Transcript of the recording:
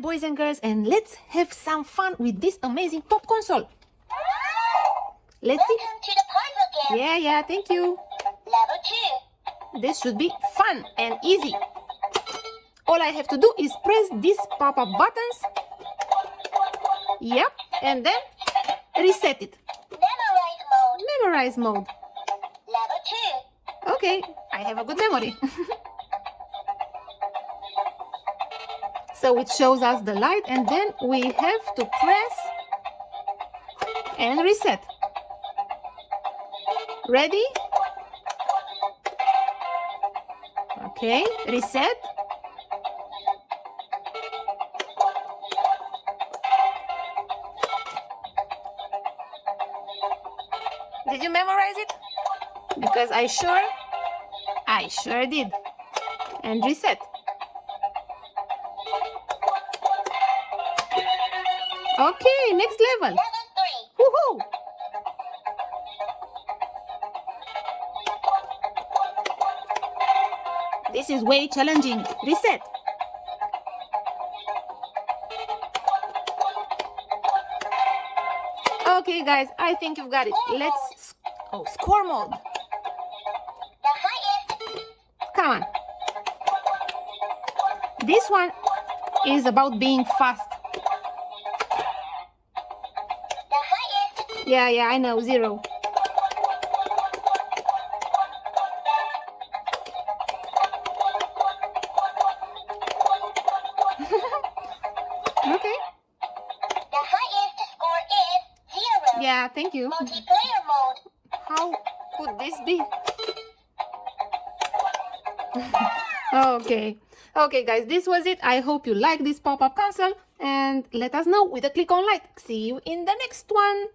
boys and girls, and let's have some fun with this amazing pop console. Let's see. Welcome to the puzzle game. Yeah, thank you. Level 2. This should be fun and easy. All I have to do is press these pop-up buttons. Yep, and then reset it. Memorize mode. Memorize mode. Level 2. Okay, I have a good memory. So it shows us the light, and then we have to press and reset. Ready? Okay, reset. Did you memorize it? Because I sure did. And reset. Okay, next level. Level 3. Woohoo! This is way challenging. Reset. Okay, guys, I think you've got it. Let's... Oh, score mode. The highest. Come on. This one is about being fast. The highest. Yeah, I know. 0. Okay. The highest score is 0. Yeah, thank you. Multiplayer mode. How could this be? Okay, guys, this was it. I hope you like this pop-up console, and let us know with a click on like. See you in the next one.